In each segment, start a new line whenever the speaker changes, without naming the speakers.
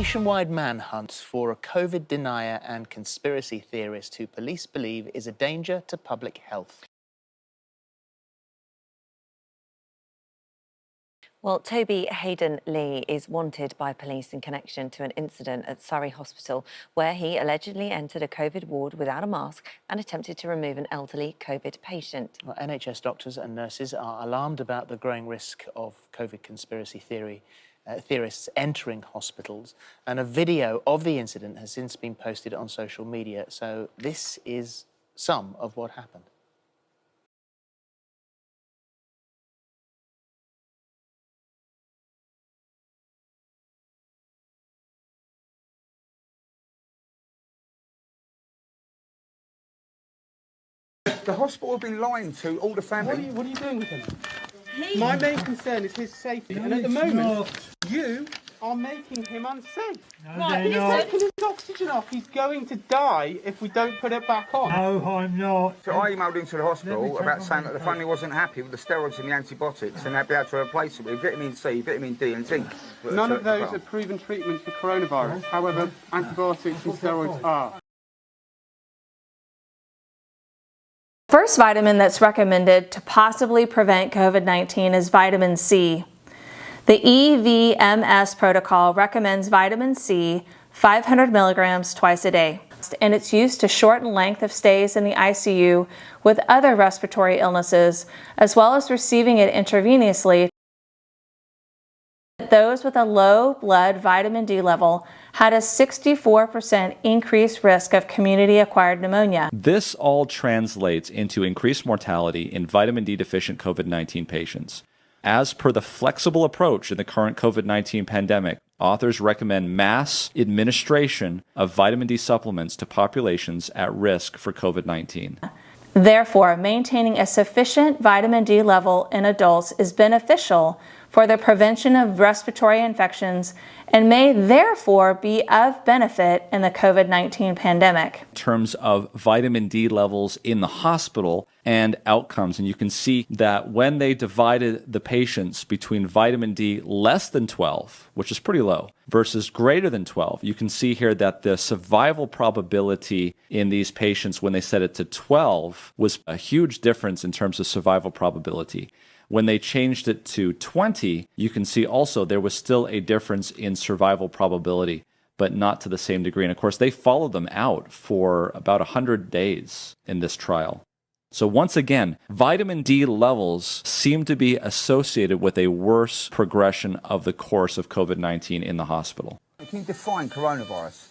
nationwide manhunt for a COVID denier and conspiracy theorist who police believe is a danger to public health.
Well, Toby Hayden-Lee is wanted by police in connection to an incident at Surrey Hospital where he allegedly entered a COVID ward without a mask and attempted to remove an elderly COVID patient.
Well, NHS doctors and nurses are alarmed about the growing risk of COVID conspiracy theorists entering hospitals, and a video of the incident has since been posted on social media. So this is some of what happened.
The hospital will be lying to all the family.
What are you doing with him? My main concern is his safety, and at the moment, you are making him unsafe.
Right,
he's taking his oxygen off. He's going to die if we don't put it back on.
No, I'm not.
So I emailed into the hospital about saying that the family wasn't happy with the steroids and the antibiotics, and they'd be able to replace it with vitamin C, vitamin D and zinc.
None of those are proven treatments for coronavirus. However, antibiotics and steroids are.
First vitamin that's recommended to possibly prevent COVID-19 is vitamin C. The EVMS protocol recommends vitamin C 500 milligrams twice a day, and it's used to shorten length of stays in the ICU with other respiratory illnesses, as well as receiving it intravenously. Those with a low blood vitamin D level had a 64% increased risk of community-acquired pneumonia.
This all translates into increased mortality in vitamin D deficient COVID-19 patients. As per the flexible approach in the current COVID-19 pandemic, authors recommend mass administration of vitamin D supplements to populations at risk for COVID-19.
Therefore, maintaining a sufficient vitamin D level in adults is beneficial for the prevention of respiratory infections and may therefore be of benefit in the COVID-19 pandemic.
In terms of vitamin D levels in the hospital and outcomes, and you can see that when they divided the patients between vitamin D less than 12, which is pretty low, versus greater than 12, you can see here that the survival probability in these patients when they set it to 12 was a huge difference in terms of survival probability. When they changed it to 20, you can see also there was still a difference in survival probability, but not to the same degree. And of course, they followed them out for about 100 days in this trial. So once again, vitamin D levels seem to be associated with a worse progression of the course of COVID-19 in the hospital.
Can you define coronavirus?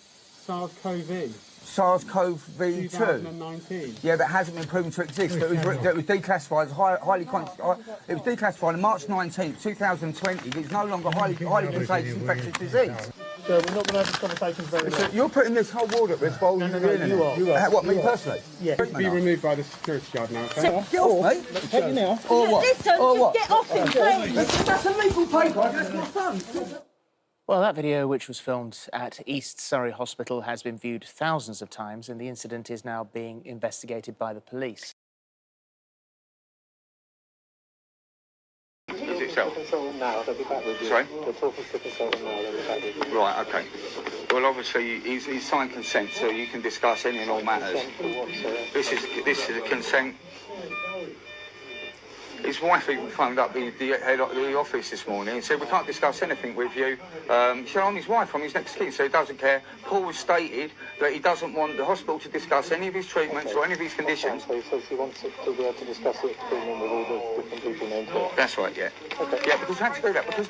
SARS-CoV.
SARS-CoV-2.
2019.
Yeah, but it hasn't been proven to exist. It was declassified as it was declassified on March 19th, 2020. It's no longer highly contagious infectious disease.
So we're not going to have this conversation very long.
You're putting this whole ward at risk.
No, you are.
What, me personally?
Yeah. Be removed by the security guard now, okay?
Get off, mate.
Take you now.
Or what?
Listen, just get off him, please.
That's a legal paper. That's my son.
Well, that video, which was filmed at East Surrey Hospital, has been viewed thousands of times, and the incident is now being investigated by the police.
Is it self? Sorry? Right, okay. Well, obviously, he's signed consent, so you can discuss any and all matters. This is a consent. His wife even phoned up the office this morning and said, we can't discuss anything with you. He said, I'm his wife, I'm his next kid, so he doesn't care. Paul has stated that he doesn't want the hospital to discuss any of his treatments or any of his conditions.
So he says he wants to be able to discuss it with all the different people named here.
That's right, yeah. Okay. Yeah, because they have to do that, because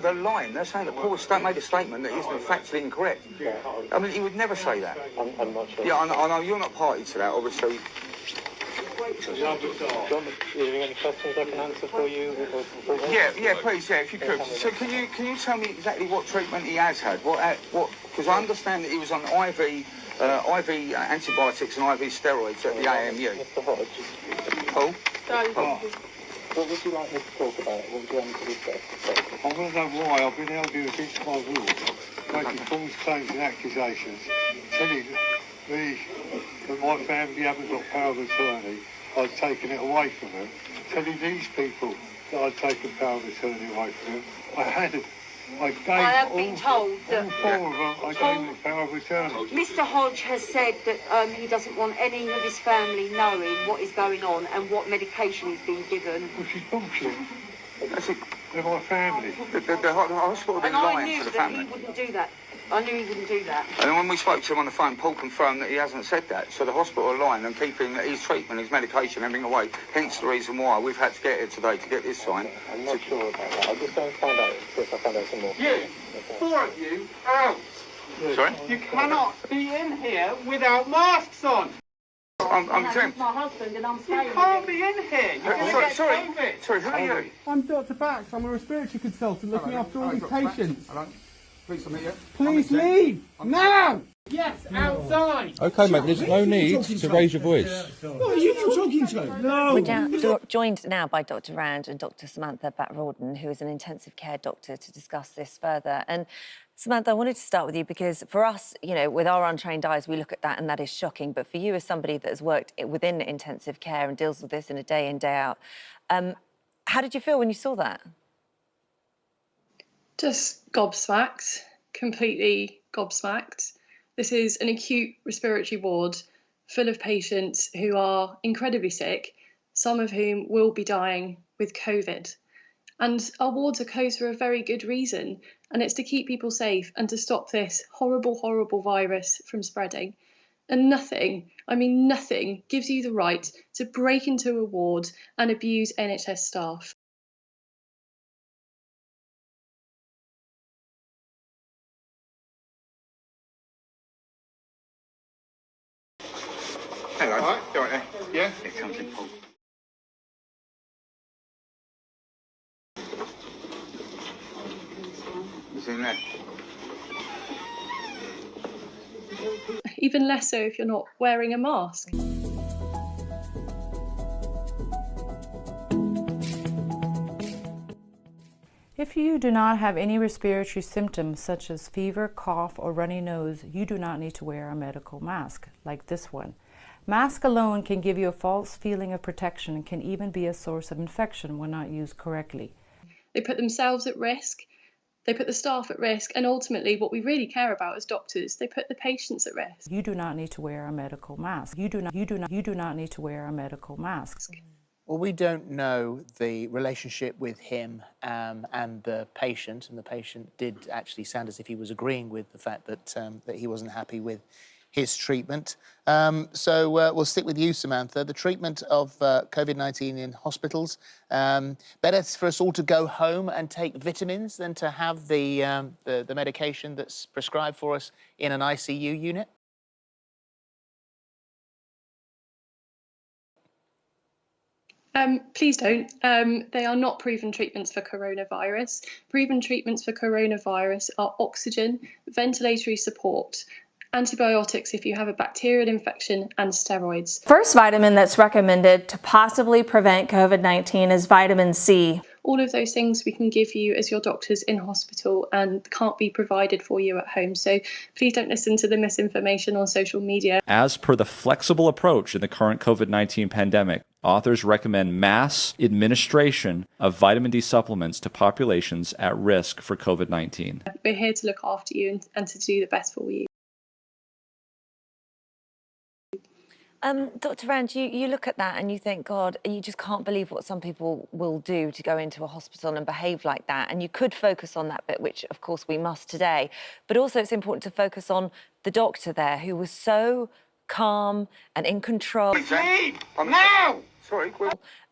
they're lying. They're saying that Paul has made a statement that isn't factually incorrect.
Yeah.
I mean, he would never say that.
I'm not sure.
Yeah, I know you're not party to that, obviously.
John, do you have any questions I can answer for you?
Yeah, please, yeah, if you could. So can you tell me exactly what treatment he has had? What? Because I understand that he was on IV antibiotics and IV steroids at the AMU.
Mr. Hodge.
Paul?
What would you like me to talk about? What would you like me to discuss?
I want to know why I've been held here against my will, making false claims and accusations, telling me that my family haven't got power of attorney. I've taken it away from them. Telling these people that I've taken power of attorney away from them. I had I
have been told that
all four of them, I gave them the power of attorney.
Mr. Hodge has said that he doesn't want any of his family knowing what is going on and what medication is being given.
Which is bullshit.
That's it.
They're my family.
The hospital have been
And I
lying
knew
to the
that
family.
he wouldn't do that. I knew he wouldn't do that.
And then when we spoke to him on the phone, Paul confirmed that he hasn't said that. So the hospital are lying and keeping his treatment, his medication, everything away. Hence the reason why we've had to get here today to get this signed.
I'm not sure about that. I'll just go and find out, see if I find out some more.
You, four of you, are out.
Sorry?
You cannot be in here without masks on.
I'm telling
my husband and I'm staying
You can't be in here. You're going to get COVID.
Sorry, who are you?
I'm Dr. Bax. I'm a respiratory consultant looking after all these patients.
Hello. Please meet you.
Please leave now. Yes, outside.
Okay, mate, there's no need to raise your voice.
What are you talking to? No.
We're joined now by Dr. Ranj and Dr. Samantha Batt-Rawden, who is an intensive care doctor, to discuss this further. And Samantha, I wanted to start with you because for us, you know, with our untrained eyes, we look at that and that is shocking. But for you as somebody that has worked within intensive care and deals with this in a day in, day out, how did you feel when you saw that?
Just gobsmacked, completely gobsmacked. This is an acute respiratory ward full of patients who are incredibly sick, some of whom will be dying with COVID. And our wards are closed for a very good reason, and it's to keep people safe and to stop this horrible, horrible virus from spreading. And nothing, I mean nothing, gives you the right to break into a ward and abuse NHS staff.
Hello. All right. You all right there? Yeah? Here comes in, Paul. He's in there.
Even less so if you're not wearing a mask.
If you do not have any respiratory symptoms such as fever, cough, or runny nose, you do not need to wear a medical mask like this one. Mask alone can give you a false feeling of protection and can even be a source of infection when not used correctly.
They put themselves at risk, they put the staff at risk, and ultimately what we really care about as doctors, they put the patients at risk.
You do not need to wear a medical mask. You do not need to wear a medical mask.
Well, we don't know the relationship with him and the patient, and the patient did actually sound as if he was agreeing with the fact that that he wasn't happy with his treatment. So we'll stick with you, Samantha. The treatment of COVID-19 in hospitals, better for us all to go home and take vitamins than to have the medication that's prescribed for us in an ICU unit?
Please don't. They are not proven treatments for coronavirus. Proven treatments for coronavirus are oxygen, ventilatory support, antibiotics if you have a bacterial infection, and steroids.
First vitamin that's recommended to possibly prevent COVID-19 is vitamin C.
All of those things we can give you as your doctors in hospital and can't be provided for you at home. So please don't listen to the misinformation on social media.
As per the flexible approach in the current COVID-19 pandemic, authors recommend mass administration of vitamin D supplements to populations at risk for COVID-19.
We're here to look after you and to do the best for you.
Dr. Ranj, you look at that and you think, God, you just can't believe what some people will do to go into a hospital and behave like that. And you could focus on that bit, which of course we must today. But also it's important to focus on the doctor there who was so calm and in control.
Leave now! Sorry.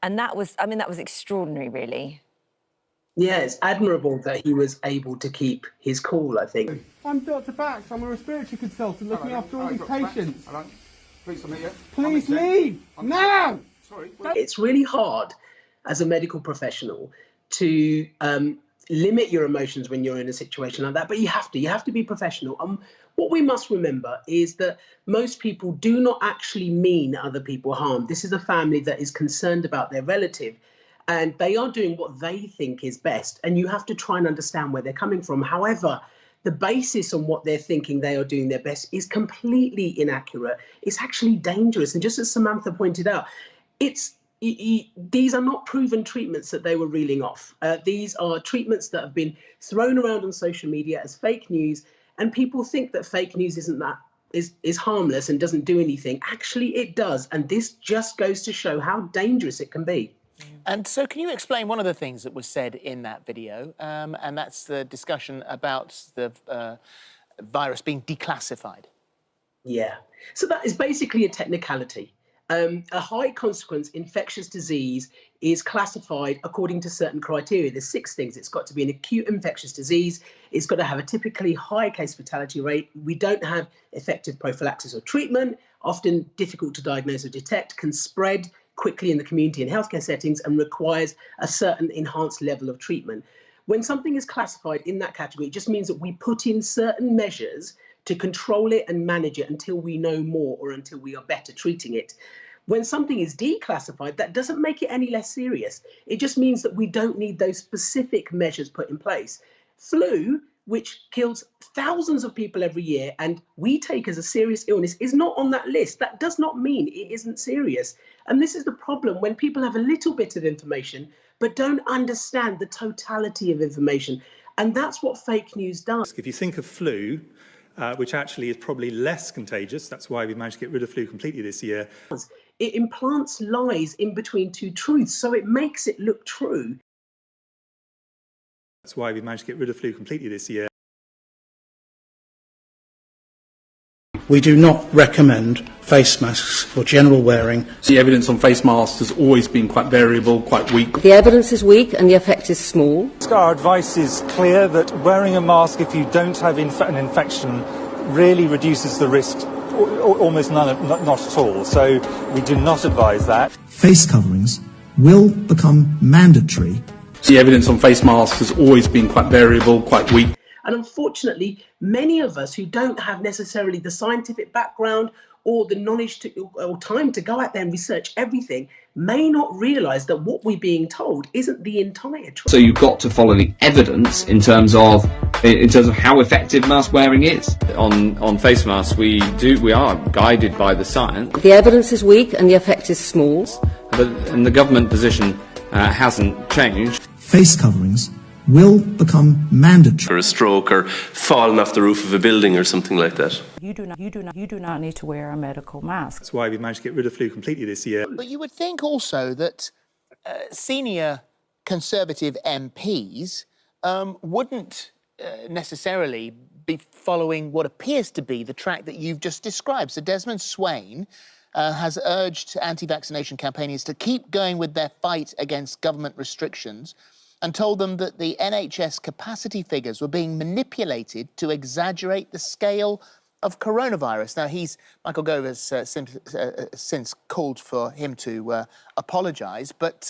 And that was, I mean, that was extraordinary, really.
Yeah, it's admirable that he was able to keep his cool, I think.
I'm Dr. Bax. I'm a respiratory consultant looking after all these patients.
Hello. Please meet you.
Please leave now!
Sorry.
It's really hard as a medical professional to limit your emotions when you're in a situation like that, but you have to be professional. What we must remember is that most people do not actually mean other people harm. This is a family that is concerned about their relative, and they are doing what they think is best, and you have to try and understand where they're coming from. However, the basis on what they're thinking they are doing their best is completely inaccurate. It's actually dangerous. And just as Samantha pointed out, it's these are not proven treatments that they were reeling off. These are treatments that have been thrown around on social media as fake news, and people think that fake news is harmless and doesn't do anything. Actually, it does, and this just goes to show how dangerous it can be.
And so can you explain one of the things that was said in that video, and that's the discussion about the virus being declassified?
Yeah, so that is basically a technicality. A high consequence infectious disease is classified according to certain criteria. There's 6 things. It's got to be an acute infectious disease. It's got to have a typically high case fatality rate. We don't have effective prophylaxis or treatment, often difficult to diagnose or detect, can spread quickly in the community and healthcare settings, and requires a certain enhanced level of treatment. When something is classified in that category, it just means that we put in certain measures to control it and manage it until we know more or until we are better treating it. When something is declassified, that doesn't make it any less serious. It just means that we don't need those specific measures put in place. Flu, which kills thousands of people every year and we take as a serious illness, is not on that list. That does not mean it isn't serious. And this is the problem when people have a little bit of information but don't understand the totality of information. And that's what fake news does.
If you think of flu, which actually is probably less contagious, that's why we managed to get rid of flu completely this year.
It implants lies in between 2 truths, so it makes it look true.
That's why we managed to get rid of flu completely this year.
We do not recommend face masks for general wearing.
The evidence on face masks has always been quite variable, quite weak.
The evidence is weak and the effect is small.
Our advice is clear that wearing a mask if you don't have an infection really reduces the risk, almost not at all. So we do not advise that.
Face coverings will become mandatory.
The evidence on face masks has always been quite variable, quite weak.
And unfortunately, many of us who don't have necessarily the scientific background or the knowledge or time to go out there and research everything may not realise that what we're being told isn't the entire truth.
So you've got to follow the evidence in terms of how effective mask wearing is.
On face masks, we are guided by the science.
The evidence is weak and the effect is small.
And the government position hasn't changed.
Face coverings will become mandatory.
Or a stroke or falling off the roof of a building or something like that.
You do not need to wear a medical mask.
That's why we managed to get rid of flu completely this year.
But you would think also that senior Conservative MPs wouldn't necessarily be following what appears to be the track that you've just described. So Desmond Swayne has urged anti-vaccination campaigners to keep going with their fight against government restrictions, and told them that the NHS capacity figures were being manipulated to exaggerate the scale of coronavirus. Now, Michael Gove has since called for him to apologise, but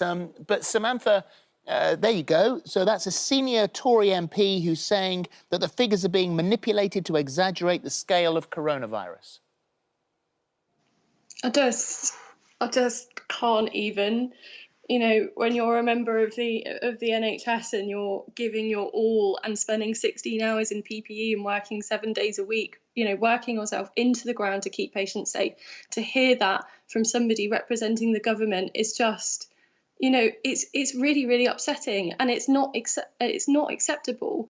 Samantha, there you go. So that's a senior Tory MP who's saying that the figures are being manipulated to exaggerate the scale of coronavirus.
I just can't even. You know, when you're a member of the NHS and you're giving your all and spending 16 hours in PPE and working 7 days a week, you know, working yourself into the ground to keep patients safe, to hear that from somebody representing the government is just, you know, it's really, really upsetting, and it's not acceptable.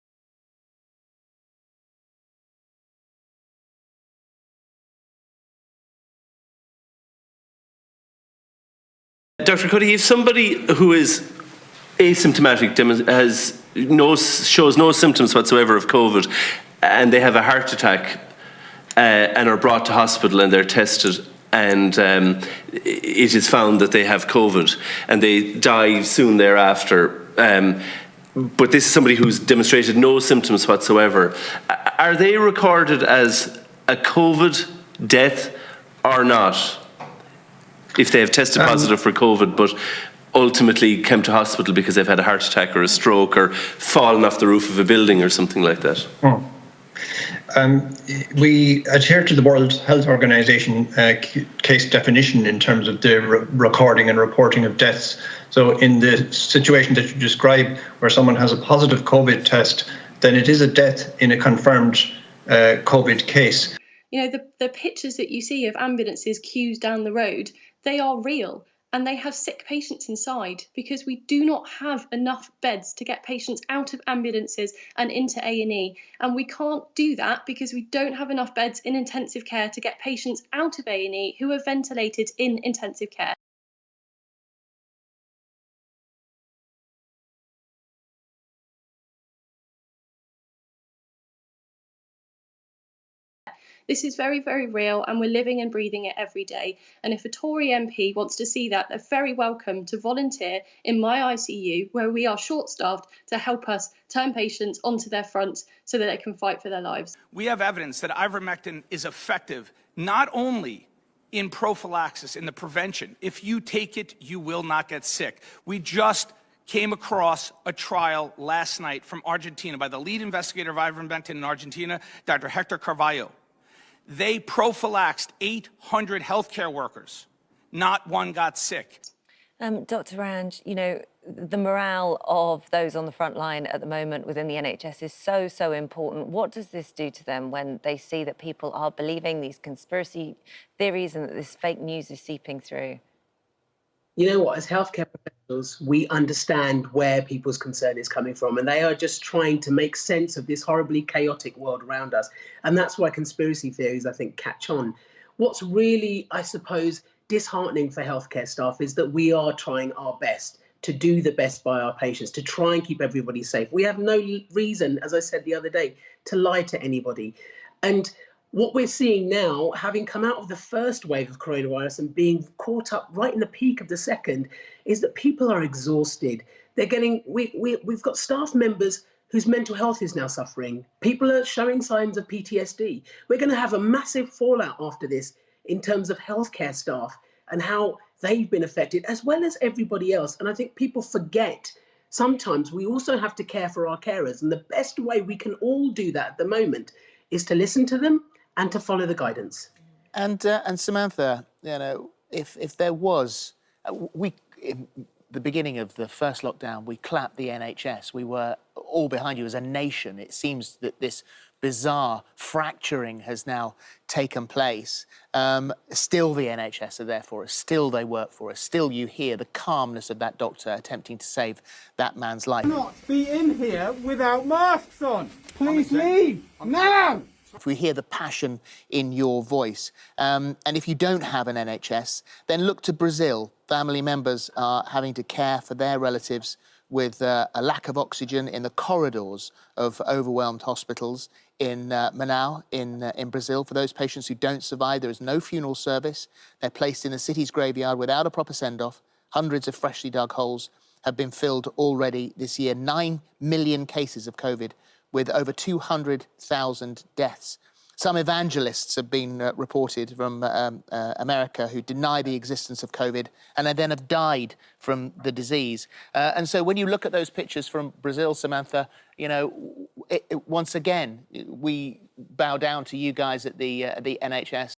Dr. Cuddy, if somebody who is asymptomatic shows no symptoms whatsoever of COVID, and they have a heart attack and are brought to hospital and they're tested, and it is found that they have COVID and they die soon thereafter, but this is somebody who's demonstrated no symptoms whatsoever, are they recorded as a COVID death or not? If they have tested positive for COVID, but ultimately came to hospital because they've had a heart attack or a stroke or fallen off the roof of a building or something like that.
We adhere to the World Health Organization case definition in terms of the recording and reporting of deaths. So in the situation that you describe, where someone has a positive COVID test, then it is a death in a confirmed COVID case.
You know, the pictures that you see of ambulances queues down the road, they are real. and they have sick patients inside because we do not have enough beds to get patients out of ambulances and into A&E. And we can't do that because we don't have enough beds in intensive care to get patients out of A&E who are ventilated in intensive care. This is very, very real, and we're living and breathing it every day. And if a Tory MP wants to see that, they're very welcome to volunteer in my ICU, where we are short-staffed, to help us turn patients onto their front so that they can fight for their lives.
We have evidence that ivermectin is effective not only in prophylaxis, in the prevention. If you take it, you will not get sick. We just came across a trial last night from Argentina by the lead investigator of ivermectin in Argentina, Dr. Hector Carvalho. They prophylaxed 800 healthcare workers. Not one got sick.
Dr. Ranj, you know, the morale of those on the front line at the moment within the NHS is so, so important. What does this do to them when they see that people are believing these conspiracy theories and that this fake news is seeping through?
You know what, as healthcare professionals, we understand where people's concern is coming from, and they are just trying to make sense of this horribly chaotic world around us. And that's why conspiracy theories, I think, catch on. What's really, I suppose, disheartening for healthcare staff is that we are trying our best to do the best by our patients, to try and keep everybody safe. We have no reason, as I said the other day, to lie to anybody. And what we're seeing now, having come out of the first wave of coronavirus and being caught up right in the peak of the second, is that people are exhausted. They're getting, we've got staff members whose mental health is now suffering. People are showing signs of PTSD. We're going to have a massive fallout after this in terms of healthcare staff and how they've been affected, as well as everybody else. And I think people forget sometimes we also have to care for our carers. And the best way we can all do that at the moment is to listen to them and to follow the guidance.
And Samantha, you know, if there was, in the beginning of the first lockdown, we clapped the NHS. We were all behind you as a nation. It seems that this bizarre fracturing has now taken place. Still the NHS are there for us. Still they work for us. Still you hear the calmness of that doctor attempting to save that man's life.
Not be in here without masks on. Please leave now.
If we hear the passion in your voice. And if you don't have an NHS, then look to Brazil. Family members are having to care for their relatives with a lack of oxygen in the corridors of overwhelmed hospitals in Manaus, in Brazil. For those patients who don't survive, there is no funeral service. They're placed in the city's graveyard without a proper send-off. Hundreds of freshly dug holes have been filled already this year. 9 million cases of COVID, with over 200,000 deaths. Some evangelists have been reported from America who deny the existence of COVID and then have died from the disease. And so when you look at those pictures from Brazil, Samantha, you know, once again, we bow down to you guys at the NHS.